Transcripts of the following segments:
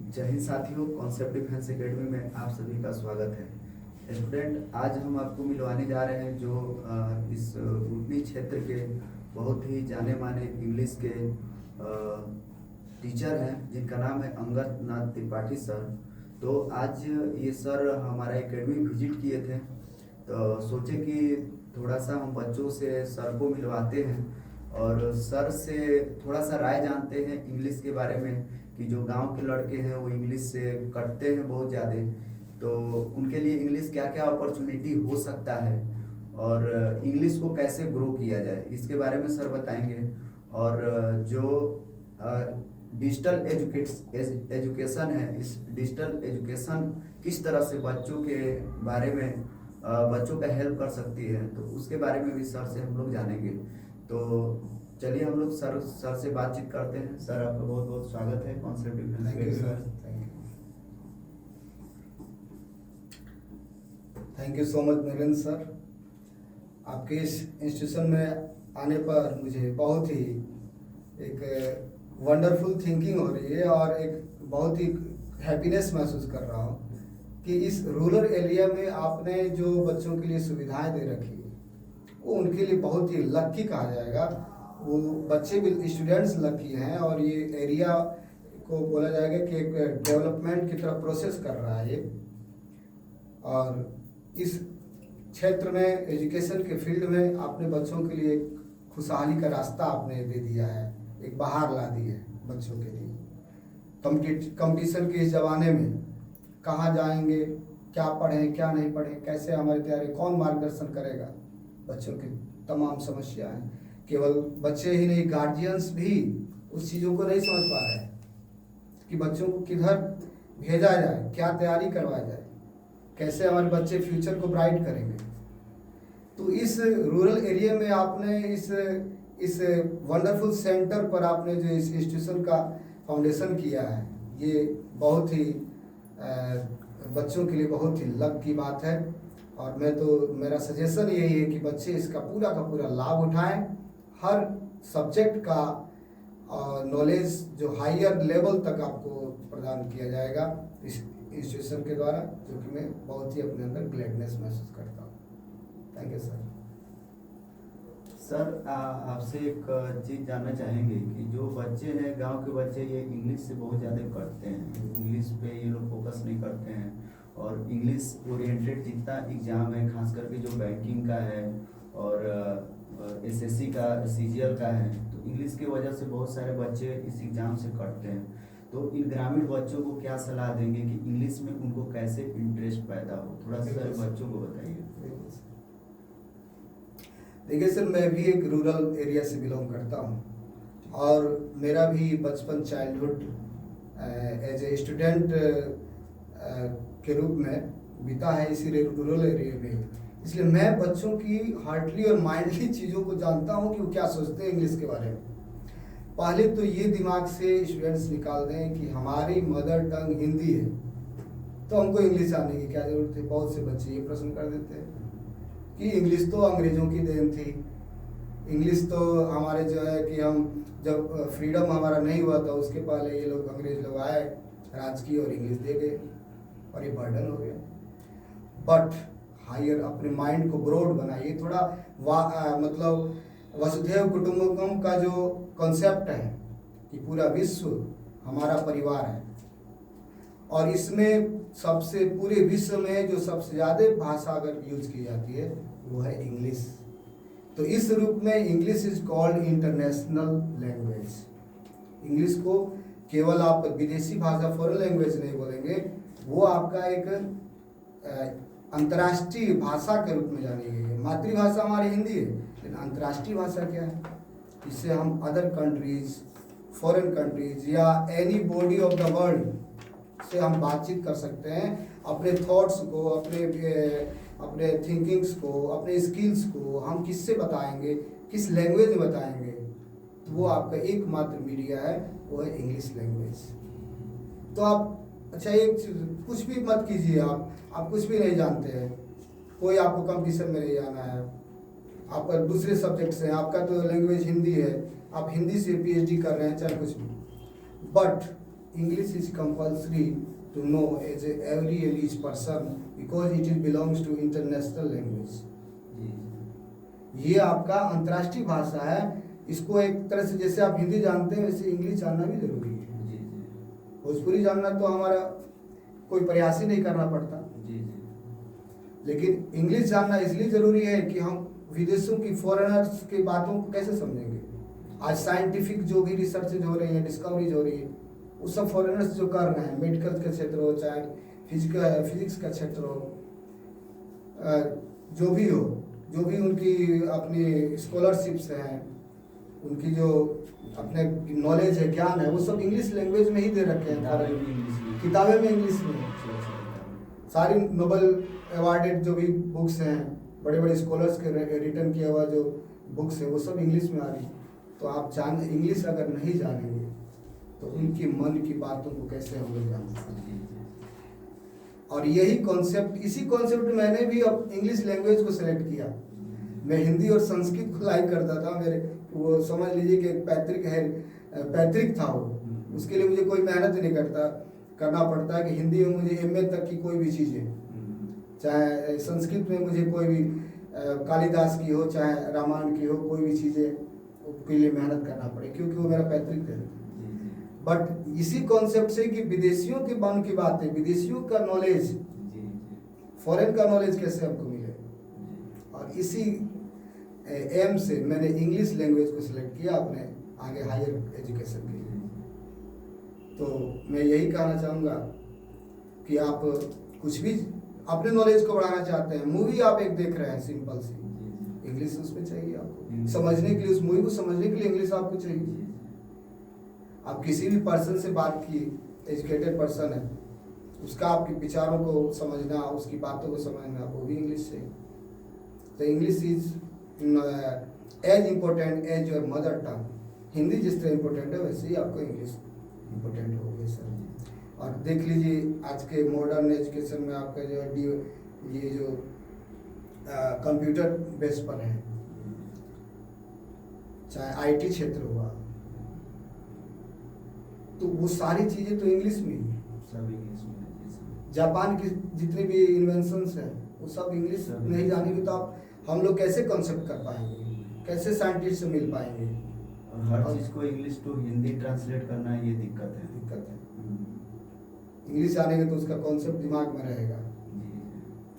जय हिंद साथियों, concept defence academy में आप सभी का स्वागत है। स्टूडेंट, आज हम आपको मिलवाने जा रहे हैं जो इस उपरी क्षेत्र के बहुत ही जाने माने इंग्लिश के टीचर हैं, जिनका नाम है अंगद नाथ त्रिपाठी सर। तो आज ये सर हमारा एकेडमी विजिट किए थे, तो सोचे कि थोड़ा सा हम बच्चों से सर को मिलवाते हैं और सर से थोड़ा सा राय जानते हैं इंग्लिश के बारे में, कि जो गांव के लड़के हैं वो इंग्लिश से कटते हैं बहुत ज़्यादा, तो उनके लिए इंग्लिश क्या क्या अपॉर्चुनिटी हो सकता है और इंग्लिश को कैसे ग्रो किया जाए, इसके बारे में सर बताएंगे। और जो डिजिटल एजुकेशन है, इस डिजिटल एजुकेशन किस तरह से बच्चों के बारे में बच्चों का हेल्प कर सकती है, तो उसके बारे में भी सर से हम लोग जानेंगे। तो चलिए हम लोग सर से बातचीत करते हैं। सर, आपका बहुत बहुत स्वागत है concept defence sir. Thank you so much Narendra sir. आपके इस इंस्टीट्यूशन में आने पर मुझे बहुत ही एक वंडरफुल थिंकिंग हो रही है और एक बहुत ही हैप्पीनेस महसूस कर रहा हूँ कि इस रूरल एरिया में आपने जो बच्चों के लिए सुविधाएं दे रखी है वो उनके लिए बहुत ही लक्की कहा जाएगा। वो बच्चे भी स्टूडेंट्स लकी हैं और ये एरिया को बोला जाएगा कि एक डेवलपमेंट की तरफ प्रोसेस कर रहा है ये। और इस क्षेत्र में एजुकेशन के फील्ड में आपने बच्चों के लिए एक खुशहाली का रास्ता आपने दे दिया है, एक बहार ला दी है बच्चों के लिए। कंपटीशन के इस ज़माने में कहाँ जाएंगे, क्या पढ़ें क्या नहीं पढ़ें, कैसे हमारी तैयारी, कौन मार्गदर्शन करेगा, बच्चों की तमाम समस्याएं। केवल बच्चे ही नहीं, गार्जियंस भी उस चीज़ों को नहीं समझ पा रहे हैं कि बच्चों को किधर भेजा जाए, क्या तैयारी करवाया जाए, कैसे हमारे बच्चे फ्यूचर को ब्राइट करेंगे। तो इस रूरल एरिया में आपने इस वंडरफुल सेंटर पर आपने जो इस इंस्टीट्यूशन का फाउंडेशन किया है, ये बहुत ही बच्चों के लिए बहुत ही लक की बात है। और मेरा सजेशन यही है कि बच्चे इसका पूरा लाभ उठाएं। हर सब्जेक्ट का नॉलेज जो हायर लेवल तक आपको प्रदान किया जाएगा इस इंस्टीट्यूशन के द्वारा, जो कि मैं बहुत ही अपने अंदर ग्लैडनेस महसूस करता हूँ। Thank you sir. सर, आपसे एक चीज़ जानना चाहेंगे कि जो बच्चे हैं, गांव के बच्चे, ये इंग्लिश से बहुत ज़्यादा कटते हैं, इंग्लिश पे ये लोग फोकस नहीं करते हैं और इंग्लिश ओरिएंटेड जितना एग्ज़ाम है, खास करके जो बैंकिंग का है और एसएससी का, सीजीएल का है, तो इंग्लिश की वजह से बहुत सारे बच्चे इस एग्ज़ाम से कटते हैं। तो इन ग्रामीण बच्चों को क्या सलाह देंगे कि इंग्लिश में उनको कैसे इंटरेस्ट पैदा हो, थोड़ा सा बच्चों को बताइए। देखिए सर, मैं भी एक रूरल एरिया से बिलोंग करता हूँ और मेरा भी बचपन, चाइल्डहुड एज ए स्टूडेंट के रूप में बीता है इसी रूरल एरिया में। इसलिए मैं बच्चों की हार्टली और माइंडली चीज़ों को जानता हूँ कि वो क्या सोचते हैं इंग्लिश के बारे में। पहले तो ये दिमाग से स्टूडेंट्स निकाल दें कि हमारी मदर टंग हिंदी है तो हमको इंग्लिश आने की क्या ज़रूरत है। बहुत से बच्चे ये प्रश्न कर देते हैं कि इंग्लिश तो अंग्रेज़ों की देन थी, इंग्लिश तो हमारे जो है कि हम जब फ्रीडम हमारा नहीं हुआ था उसके पहले ये लोग अंग्रेज लोग आए, राज की और इंग्लिश दे गए और ये बर्डन हो गया। बट हायर अपने माइंड को ब्रॉड बनाइए थोड़ा। मतलब वसुधैव कुटुंबकम का जो कॉन्सेप्ट है कि पूरा विश्व हमारा परिवार है और इसमें सबसे पूरे विश्व में जो सबसे ज़्यादा भाषा अगर यूज की जाती है वो है इंग्लिश। तो इस रूप में English is called international language. English को केवल आप विदेशी भाषा, फॉरेन लैंग्वेज नहीं बोलेंगे, वो आपका एक अंतर्राष्ट्रीय भाषा के रूप में जानी गई है। मातृभाषा हमारी हिंदी है, लेकिन अंतर्राष्ट्रीय भाषा क्या है? इससे हम अदर कंट्रीज, फॉरेन कंट्रीज या any body of the world से हम बातचीत कर सकते हैं। अपने थॉट्स को, अपने थिंकिंग्स को, अपने स्किल्स को हम किससे बताएंगे, किस लैंग्वेज में बताएंगे? तो वो आपका एकमात्र मीडिया है, वो है इंग्लिश लैंग्वेज। तो आप अच्छा एक कुछ भी मत कीजिए, आप कुछ भी नहीं जानते हैं, कोई आपको कंपटीशन में नहीं जाना है, आप दूसरे सब्जेक्ट से हैं, आपका तो लैंग्वेज हिंदी है, आप हिंदी से पीएचडी कर रहे हैं, चाहे कुछ भी, but English is compulsory to know as every each person because it belongs to international language. जी ये आपका अंतर्राष्ट्रीय भाषा है। इसको एक तरह से जैसे आप हिंदी जानते हैं वैसे इंग्लिश जानना भी जरूरी है। जी भोजपुरी जानना तो हमारा कोई प्रयास ही नहीं करना पड़ता, जी लेकिन इंग्लिश जानना इसलिए जरूरी है कि हम विदेशों की फॉरेनर्स की बातों को कैसे समझेंगे। आज साइंटिफिक जो भी रिसर्च हो रही है, डिस्कवरीज हो रही है, वो सब फॉरेनर्स जो कर रहे हैं, मेडिकल का क्षेत्र हो चाहे फिजिक्स का क्षेत्र हो, जो भी उनकी अपनी स्कॉलरशिप्स हैं, उनकी जो अपने नॉलेज है, ज्ञान है, वो सब इंग्लिश लैंग्वेज में ही दे रखे हैं। किताबें में इंग्लिश में सारी नोबेल अवार्डेड जो भी बुक्स हैं, बड़े बड़े स्कॉलर्स के रिटर्न किया हुआ जो बुक्स है, वो सब इंग्लिश में आ रही। तो आप इंग्लिश अगर नहीं जानेंगे तो उनकी मन की बातों को कैसे हम लोग जान सकते हैं। और यही कॉन्सेप्ट, इसी कॉन्सेप्ट मैंने भी अब इंग्लिश लैंग्वेज को सिलेक्ट किया। मैं हिंदी और संस्कृत को लाइक करता था, मेरे वो समझ लीजिए कि पैतृक था वो। उसके लिए मुझे कोई मेहनत नहीं करना पड़ता कि हिंदी में मुझे एमए तक की कोई भी चीज़ें, चाहे संस्कृत में मुझे कोई भी कालिदास की हो चाहे रामायण की हो, कोई भी चीज़ें के लिए मेहनत करना पड़े, क्योंकि वो मेरा पैतृक है। बट इसी कॉन्सेप्ट से कि विदेशियों के मन की बात है, विदेशियों का नॉलेज, फॉरेन का नॉलेज कैसे हमको मिले, और इसी एम से मैंने इंग्लिश लैंग्वेज को सिलेक्ट किया अपने आगे हायर एजुकेशन के लिए। तो मैं यही कहना चाहूँगा कि आप कुछ भी अपने नॉलेज को बढ़ाना चाहते हैं, मूवी आप एक देख रहे हैं सिंपल सी, इंग्लिश उसमें चाहिए आपको समझने के लिए, उस मूवी को समझने के लिए इंग्लिश आपको चाहिए। आप किसी भी पर्सन से बात की, एजुकेटेड पर्सन है, उसका आपके विचारों को समझना, उसकी बातों को समझना, वो भी इंग्लिश से। तो English is as important as your mother tongue. Hindi जिस तरह इम्पोर्टेंट है वैसे ही आपको इंग्लिश इम्पोर्टेंट हो गई सर। और देख लीजिए आज के मॉडर्न एजुकेशन में आपका जो ये जो कंप्यूटर बेस पर है, चाहे आईटी क्षेत्र हुआ, तो वो सारी चीजें तो इंग्लिश में ही है। सब इंग्लिश में। जापान की जितनी भी इन्वेंशंस हैं वो सब इंग्लिश नहीं जानेंगे तो हम लोग कैसे कॉन्सेप्ट कर पाएंगे, कैसे साइंटिस्ट से मिल पाएंगे। और हर चीज को इंग्लिश टू हिंदी ट्रांसलेट करना ये दिक्कत है। इंग्लिश आनेंगे तो उसका कॉन्सेप्ट दिमाग में रहेगा,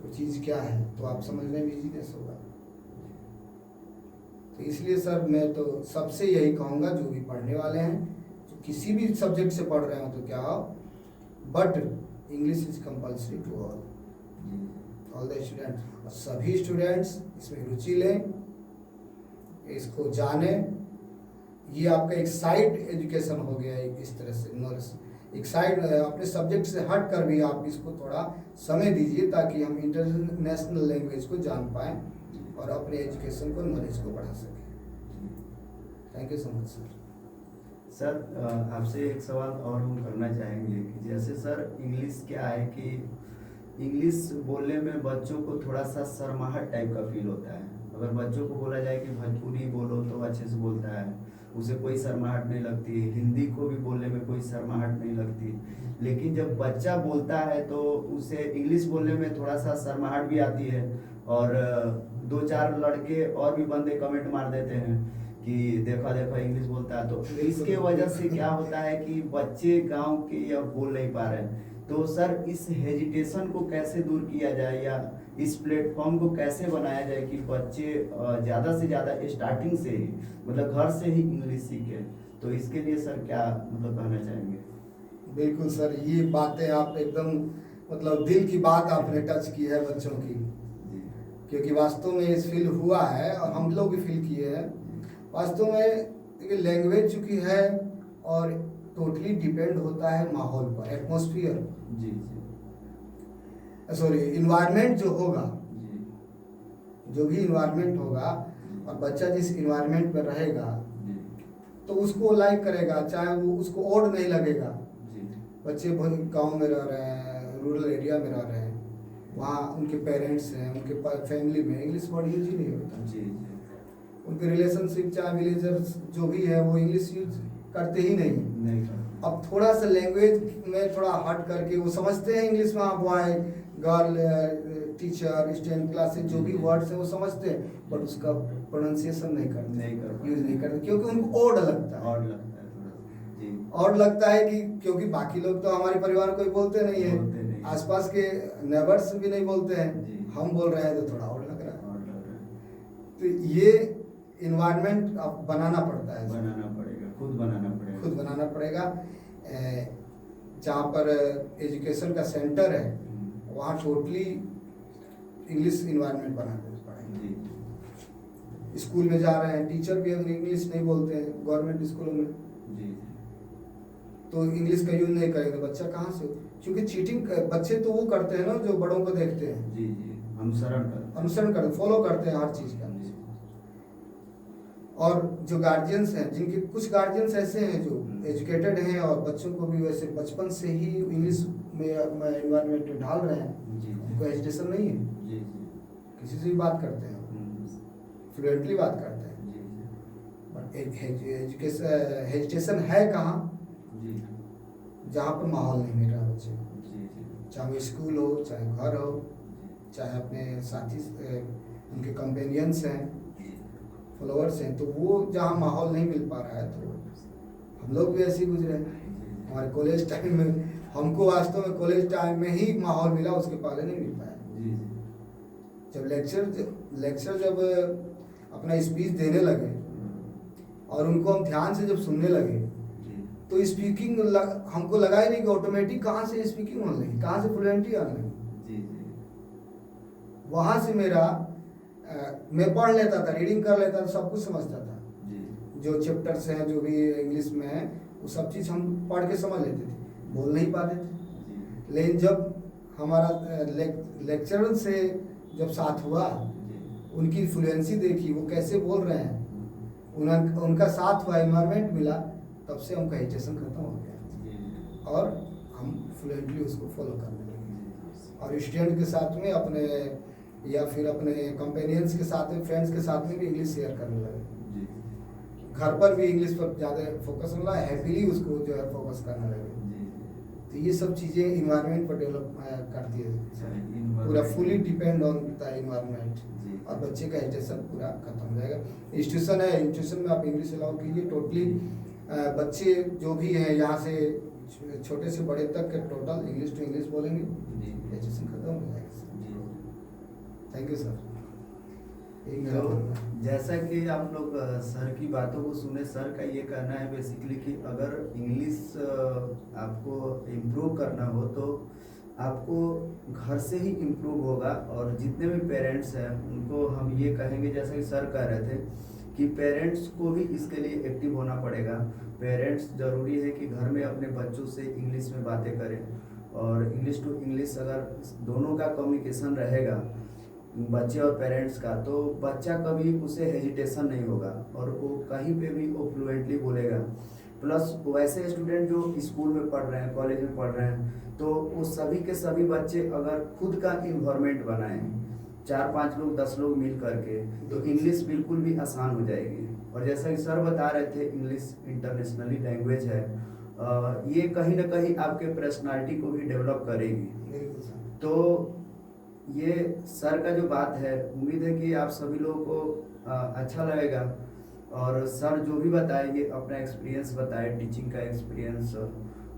वो चीज़ क्या है, तो आप समझने में इजीनेस होगा। तो इसलिए सर मैं तो सबसे यही कहूँगा, जो भी पढ़ने वाले हैं, जो किसी भी सब्जेक्ट से पढ़ रहे हो तो क्या हो, but English is compulsory to all the students. और सभी स्टूडेंट्स इसमें रुचि लें, इसको जानें। ये आपका एक साइड एजुकेशन हो गया है, इस तरह से नॉलेज एक साइड अपने सब्जेक्ट से हट कर भी आप इसको थोड़ा समय दीजिए, ताकि हम इंटरनेशनल लैंग्वेज को जान पाएँ और अपने एजुकेशन को, नॉलेज को बढ़ा सकें। Thank you so much sir. Sir आपसे एक सवाल और हम करना चाहेंगे कि जैसे सर इंग्लिश क्या है कि इंग्लिश बोलने में बच्चों को थोड़ा सा शर्माहट टाइप का फील होता है। अगर बच्चों को बोला जाए कि भोजपुरी बोलो तो अच्छे से बोलता है, उसे कोई शर्माहट नहीं लगती। हिंदी को भी बोलने में कोई शर्माहट नहीं लगती। लेकिन जब बच्चा बोलता है तो उसे इंग्लिश बोलने में थोड़ा सा शर्माहट भी आती है। और दो चार लड़के और भी बंदे कमेंट मार देते हैं कि देखा देखा इंग्लिश बोलता है। तो इसके वजह से क्या होता है कि बच्चे गांव के या बोल नहीं पा रहे हैं। तो सर इस हेजिटेशन को कैसे दूर किया जाए, या इस प्लेटफॉर्म को कैसे बनाया जाए कि बच्चे ज़्यादा से ज़्यादा स्टार्टिंग से ही, मतलब घर से ही इंग्लिश सीखें। तो इसके लिए सर क्या मतलब कहना चाहेंगे? बिल्कुल सर, ये बातें आप एकदम मतलब दिल की बात आपने टच की है बच्चों की, क्योंकि वास्तव में इस फील हुआ है और हम लोग भी फील किए हैं। वास्तव में लैंग्वेज चूँकि है और टोटली डिपेंड होता है माहौल पर, एटमॉस्फेयर, जी सॉरी इन्वायरमेंट जो होगा, जी, जो भी इन्वायरमेंट होगा और बच्चा जिस इन्वायरमेंट में रहेगा तो उसको लाइक करेगा, चाहे वो उसको ओड नहीं लगेगा। जी, बच्चे गांव में रह रहे हैं, रूरल एरिया में रह रहे हैं, वहाँ उनके पेरेंट्स हैं, उनके फैमिली में इंग्लिश वर्ड यूज ही नहीं होता। जी, उनके रिलेशनशिप चाहे विलेजर्स जो भी है वो इंग्लिश यूज करते ही नहीं हैं। नहीं करते। अब थोड़ा सा लैंग्वेज में थोड़ा हट करके वो समझते हैं इंग्लिश में, हाँ boy girl teacher student classes जो भी वर्ड्स हैं वो समझते हैं, बट उसका प्रोनाउंसिएशन नहीं करते, यूज नहीं करते, क्योंकि उनको ओड लगता है। और लगता है थोड़ा सा। जी। और लगता है कि क्योंकि बाकी लोग तो हमारे परिवार कोई बोलते नहीं बोलते नहीं है, है। आसपास के नेबर्स भी नहीं बोलते हैं, जी। हम बोल रहे हैं तो थोड़ा और लग रहा है। और लग रहा है। तो ये इन्वायरमेंट अब बनाना पड़ता है, बनाना पड़ेगा, खुद बनाना पड़ेगा। खुद बनाना पड़ेगा। जहाँ पर एजुकेशन का सेंटर है वहाँ टोटली इंग्लिश इन्वायरमेंट बनाना पड़ेगा। जी। स्कूल में जा रहे हैं, टीचर भी अगर इंग्लिश नहीं बोलते हैं गवर्नमेंट स्कूलों में, जी। तो इंग्लिश का यूज नहीं करेंगे, बच्चा कहाँ से, क्योंकि चीटिंग बच्चे तो वो करते हैं ना जो बड़ों को देखते हैं, जी जी, अनुसरण करते, फॉलो करते हैं हर चीज़ का। और जो गार्जियंस हैं, जिनके कुछ गार्जियंस ऐसे हैं जो एजुकेटेड हैं और बच्चों को भी वैसे बचपन से ही इंग्लिश में इन्वायरमेंट में ढाल रहे हैं, जी। उनको एजुकेशन नहीं है, जी। किसी से भी बात करते हैं, फ्लुएंटली बात करते हैं, जी। बट एजुकेशन है कहाँ, जी। जहाँ पर माहौल नहीं मिल रहा बच्चे को, जी। चाहे वो स्कूल हो, चाहे घर हो, चाहे अपने साथी उनके कंपेनियंस हैं, फॉलोअर्स हैं, तो वो जहाँ माहौल नहीं मिल पा रहा है, तो हम लोग भी ऐसे ही गुजरे हैं। हमारे कॉलेज टाइम में, हमको वास्तव में कॉलेज टाइम में ही माहौल मिला, उसके पहले नहीं मिल पाया। जब लेक्चर जब अपना स्पीच देने लगे और उनको हम ध्यान से जब सुनने लगे, तो स्पीकिंग हमको लगा ही नहीं कि ऑटोमेटिक कहाँ से स्पीकिंग होने लगी, कहाँ से फ्लुएंटी आने लगी। वहाँ से मेरा मैं पढ़ लेता था, रीडिंग कर लेता था, सब कुछ समझता था, जो चैप्टर्स हैं जो भी इंग्लिश में है वो सब चीज़ हम पढ़ के समझ लेते थे, बोल नहीं पाते थे। लेकिन जब हमारा लेक्चरर से जब साथ हुआ, उनकी फ्लुएंसी देखी, वो कैसे बोल रहे हैं, उनका साथ हुआ, इन्वायरमेंट मिला, तब से उनका एजुकेशन खत्म हो गया और हम फ्लुएंटली उसको फॉलो करने लगे। और स्टूडेंट के साथ में अपने या फिर अपने कंपेनियंस के साथ में, फ्रेंड्स के साथ में भी इंग्लिश शेयर करने लगे। घर पर भी इंग्लिश पर ज़्यादा फोकस होना, हैप्पीली उसको जो है फोकस करने लगे। तो ये सब चीज़ें इन्वायरमेंट पर डेवलप करती है, पूरा fully depend on the environment, और बच्चे का एजुकेशन पूरा खत्म हो जाएगा। इंस्टीट्यूशन है, इंस्टीट्यूशन में आप इंग्लिश अलाउ कीजिए, टोटली बच्चे जो भी हैं यहाँ से छोटे से बड़े तक के टोटल इंग्लिश टू इंग्लिश बोलेंगे, एजुकेशन खत्म हो जाएगा। Thank you sir. तो जैसा कि आप लोग सर की बातों को सुने, सर का ये कहना है बेसिकली कि अगर इंग्लिश आपको इम्प्रूव करना हो तो आपको घर से ही इम्प्रूव होगा। और जितने भी पेरेंट्स हैं उनको हम ये कहेंगे, जैसा कि सर कह रहे थे, कि पेरेंट्स को भी इसके लिए एक्टिव होना पड़ेगा। पेरेंट्स ज़रूरी है कि घर में अपने बच्चों से इंग्लिश में बातें करें, और इंग्लिश टू इंग्लिश अगर दोनों का कम्युनिकेशन रहेगा, बच्चे और पेरेंट्स का, तो बच्चा कभी उसे हेजिटेशन नहीं होगा और वो कहीं पे भी वो फ्लुएंटली बोलेगा। प्लस वैसे स्टूडेंट जो स्कूल में पढ़ रहे हैं, कॉलेज में पढ़ रहे हैं, तो वो सभी के सभी बच्चे अगर खुद का इन्वायरमेंट बनाएं, 4-5 लोग 10 लोग मिल करके, तो इंग्लिश बिल्कुल भी आसान हो जाएगी। और जैसा कि सर बता रहे थे, इंग्लिश इंटरनेशनली लैंग्वेज है, ये कहीं ना कहीं आपके पर्सनालिटी को भी डेवलप करेगी। तो ये सर का जो बात है, उम्मीद है कि आप सभी लोगों को अच्छा लगेगा। और सर जो भी बताएंगे अपना एक्सपीरियंस बताए, टीचिंग का एक्सपीरियंस,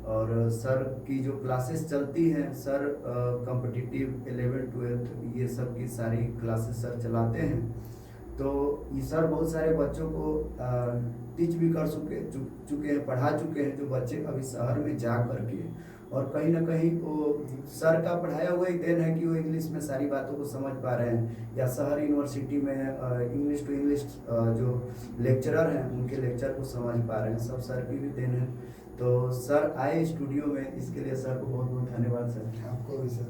और सर की जो क्लासेस चलती हैं, सर कॉम्पिटिटिव 11th-12th ये सब की सारी क्लासेस सर चलाते हैं। तो ये सर बहुत सारे बच्चों को टीच भी कर चुके हैं, पढ़ा चुके हैं, जो बच्चे अभी शहर में जा करके, और कहीं ना कहीं वो सर का पढ़ाया हुआ ही देन है कि वो इंग्लिश में सारी बातों को समझ पा रहे हैं, या शहर यूनिवर्सिटी में इंग्लिश टू इंग्लिश जो लेक्चरर हैं उनके लेक्चर को समझ पा रहे हैं, सब सर की भी देन है। तो सर आए स्टूडियो में, इसके लिए सर को बहुत बहुत धन्यवाद सर। आपको भी सर।